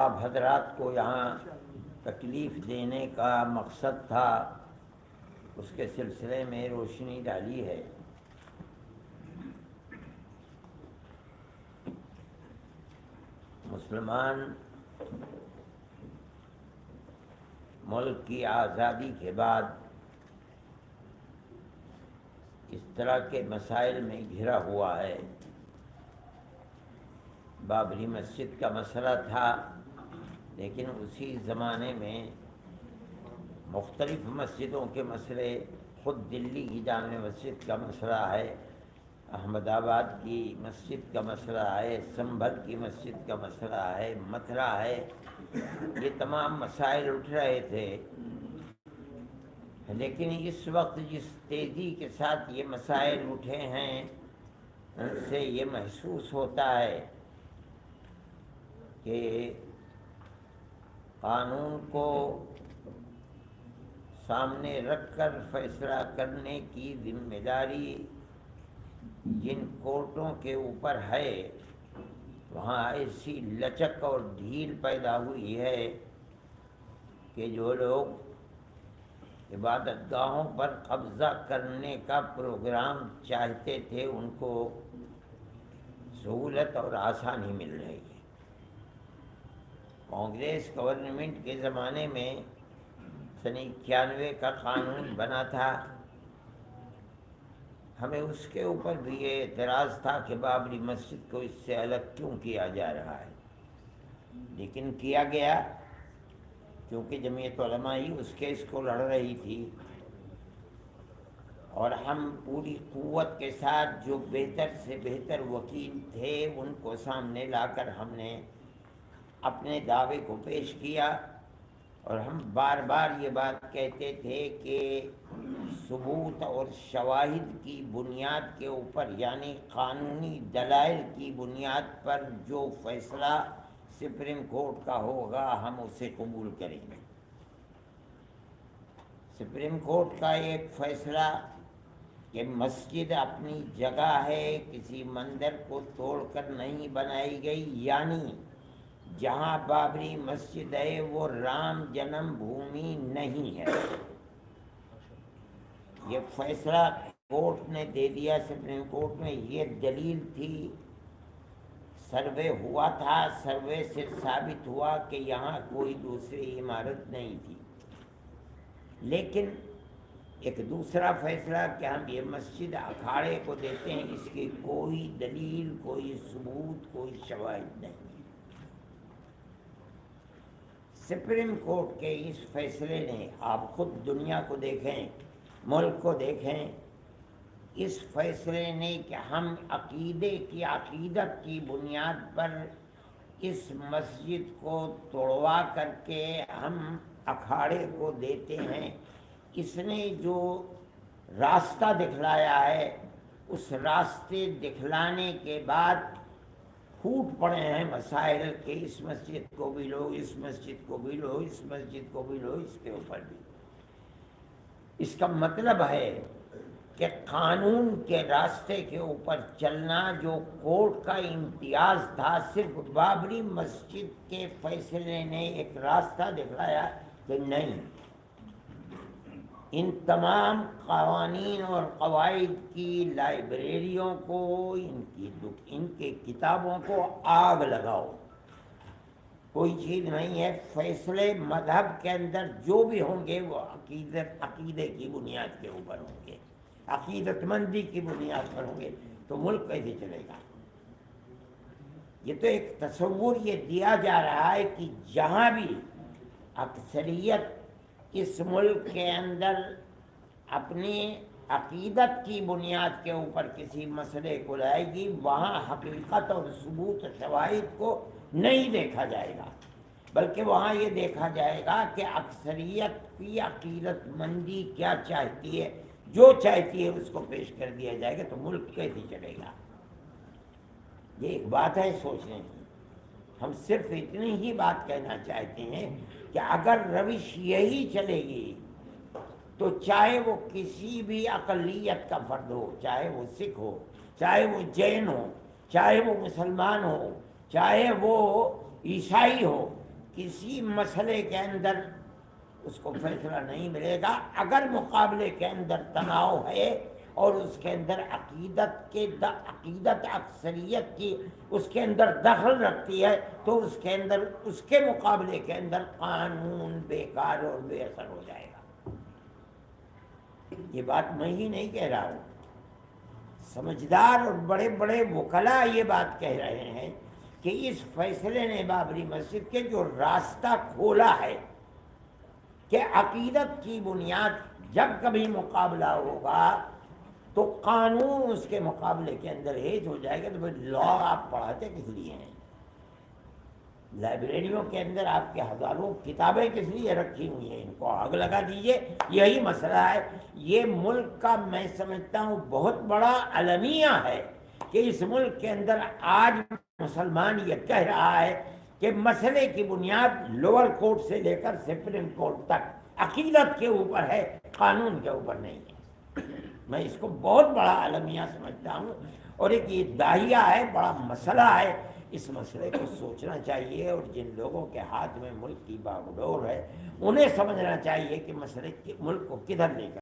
آپ حضرات کو یہاں تکلیف دینے کا مقصد تھا، اس کے سلسلے میں روشنی ڈالی ہے۔ مسلمان ملک کی آزادی کے بعد اس طرح کے مسائل میں گھرا ہوا ہے۔ بابری مسجد کا مسئلہ تھا، لیکن اسی زمانے میں مختلف مسجدوں کے مسئلے، خود دلی کی جامع مسجد کا مسئلہ ہے، احمد آباد کی مسجد کا مسئلہ ہے، سنبھل کی مسجد کا مسئلہ ہے، متھرا ہے، یہ تمام مسائل اٹھ رہے تھے۔ لیکن اس وقت جس تیزی کے ساتھ یہ مسائل اٹھے ہیں، ان سے یہ محسوس ہوتا ہے کہ قانون کو سامنے رکھ کر فیصلہ کرنے کی ذمہ داری جن کورٹوں کے اوپر ہے، وہاں ایسی لچک اور ڈھیل پیدا ہوئی ہے کہ جو لوگ عبادت گاہوں پر قبضہ کرنے کا پروگرام چاہتے تھے، ان کو سہولت اور آسانی مل رہی ہے۔ کانگریس گورنمنٹ کے زمانے میں سن 91 کا قانون بنا تھا، ہمیں اس کے اوپر بھی یہ اعتراض تھا کہ بابری مسجد کو اس سے الگ کیوں کیا جا رہا ہے، لیکن کیا گیا کیونکہ جمعیت علماء ہی اس کیس کو لڑ رہی تھی، اور ہم پوری قوت کے ساتھ جو بہتر سے بہتر وکیل تھے ان کو سامنے لا کر ہم نے اپنے دعوے کو پیش کیا، اور ہم بار بار یہ بات کہتے تھے کہ ثبوت اور شواہد کی بنیاد کے اوپر، یعنی قانونی دلائل کی بنیاد پر جو فیصلہ سپریم کورٹ کا ہوگا ہم اسے قبول کریں گے۔ سپریم کورٹ کا ایک فیصلہ کہ مسجد اپنی جگہ ہے، کسی مندر کو توڑ کر نہیں بنائی گئی، یعنی جہاں بابری مسجد ہے وہ رام جنم بھومی نہیں ہے، یہ فیصلہ کورٹ نے دے دیا۔ سپریم کورٹ میں یہ دلیل تھی، سروے ہوا تھا، سروے سے ثابت ہوا کہ یہاں کوئی دوسری عمارت نہیں تھی۔ لیکن ایک دوسرا فیصلہ کہ ہم یہ مسجد اکھاڑے کو دیتے ہیں، اس کی کوئی دلیل، کوئی ثبوت، کوئی شواہد نہیں۔ سپریم کورٹ کے اس فیصلے نے، آپ خود دنیا کو دیکھیں، ملک کو دیکھیں، اس فیصلے نے کہ ہم عقیدت کی بنیاد پر اس مسجد کو توڑوا کر کے ہم اکھاڑے کو دیتے ہیں، اس نے جو راستہ دکھلایا ہے، اس راستے دکھلانے کے بعد پھوٹ پڑے ہیں مسائل کہ اس مسجد کو بھی لو، اس مسجد کو بھی لو، اس مسجد کو بھی لو، اس کے اوپر بھی۔ اس کا مطلب ہے کہ قانون کے راستے کے اوپر چلنا جو کورٹ کا امتیاز تھا، صرف بابری مسجد کے فیصلے نے ایک راستہ دکھلایا کہ نہیں، ان تمام قوانین اور قواعد کی لائبریریوں کو، ان کے کتابوں کو آگ لگاؤ، کوئی چیز نہیں ہے۔ فیصلے مذہب کے اندر جو بھی ہوں گے وہ عقیدے کی بنیاد کے اوپر ہوں گے، عقیدت مندی کی بنیاد پر ہوں گے، تو ملک کیسے چلے گا؟ یہ تو ایک تصور یہ دیا جا رہا ہے کہ جہاں بھی اکثریت اس ملک کے اندر اپنی عقیدت کی بنیاد کے اوپر کسی مسئلے کو لائے گی، وہاں حقیقت اور ثبوت شواہد کو نہیں دیکھا جائے گا، بلکہ وہاں یہ دیکھا جائے گا کہ اکثریت کی عقیدت مندی کیا چاہتی ہے، جو چاہتی ہے اس کو پیش کر دیا جائے گا، تو ملک کیسے چلے گا؟ یہ ایک بات ہے سوچنے کی۔ ہم صرف اتنی ہی بات کہنا چاہتے ہیں کہ اگر روش یہی چلے گی تو چاہے وہ کسی بھی اقلیت کا فرد ہو، چاہے وہ سکھ ہو، چاہے وہ جین ہو، چاہے وہ مسلمان ہو، چاہے وہ عیسائی ہو، کسی مسئلے کے اندر اس کو فیصلہ نہیں ملے گا اگر مقابلے کے اندر تناؤ ہے اور اس کے اندر عقیدت اکثریت کی اس کے اندر دخل رکھتی ہے تو اس کے اندر اس کے مقابلے کے اندر قانون بیکار اور بے اثر ہو جائے گا۔ یہ بات میں ہی نہیں کہہ رہا ہوں، سمجھدار اور بڑے بڑے وکلاء یہ بات کہہ رہے ہیں کہ اس فیصلے نے بابری مسجد کے جو راستہ کھولا ہے کہ عقیدت کی بنیاد جب کبھی مقابلہ ہوگا تو قانون اس کے مقابلے کے اندر ہیج ہو جائے گا، تو پھر لا آپ پڑھاتے کس لیے ہیں؟ لائبریریوں کے اندر آپ کے ہزاروں کتابیں کس لیے رکھی ہوئی ہیں؟ ان کو آگ لگا دیجئے۔ یہی مسئلہ ہے۔ یہ ملک کا میں سمجھتا ہوں بہت بڑا المیہ ہے کہ اس ملک کے اندر آج مسلمان یہ کہہ رہا ہے کہ مسئلے کی بنیاد لوور کورٹ سے لے کر سپریم کورٹ تک عقیدت کے اوپر ہے، قانون کے اوپر نہیں ہے۔ میں اس کو بہت بڑا المیہ سمجھتا ہوں، اور ایک یہ داہیہ ہے، بڑا مسئلہ ہے۔ اس مسئلے کو سوچنا چاہیے، اور جن لوگوں کے ہاتھ میں ملک کی باغ ڈور ہے انہیں سمجھنا چاہیے کہ مسئلے ملک کو کدھر لے کر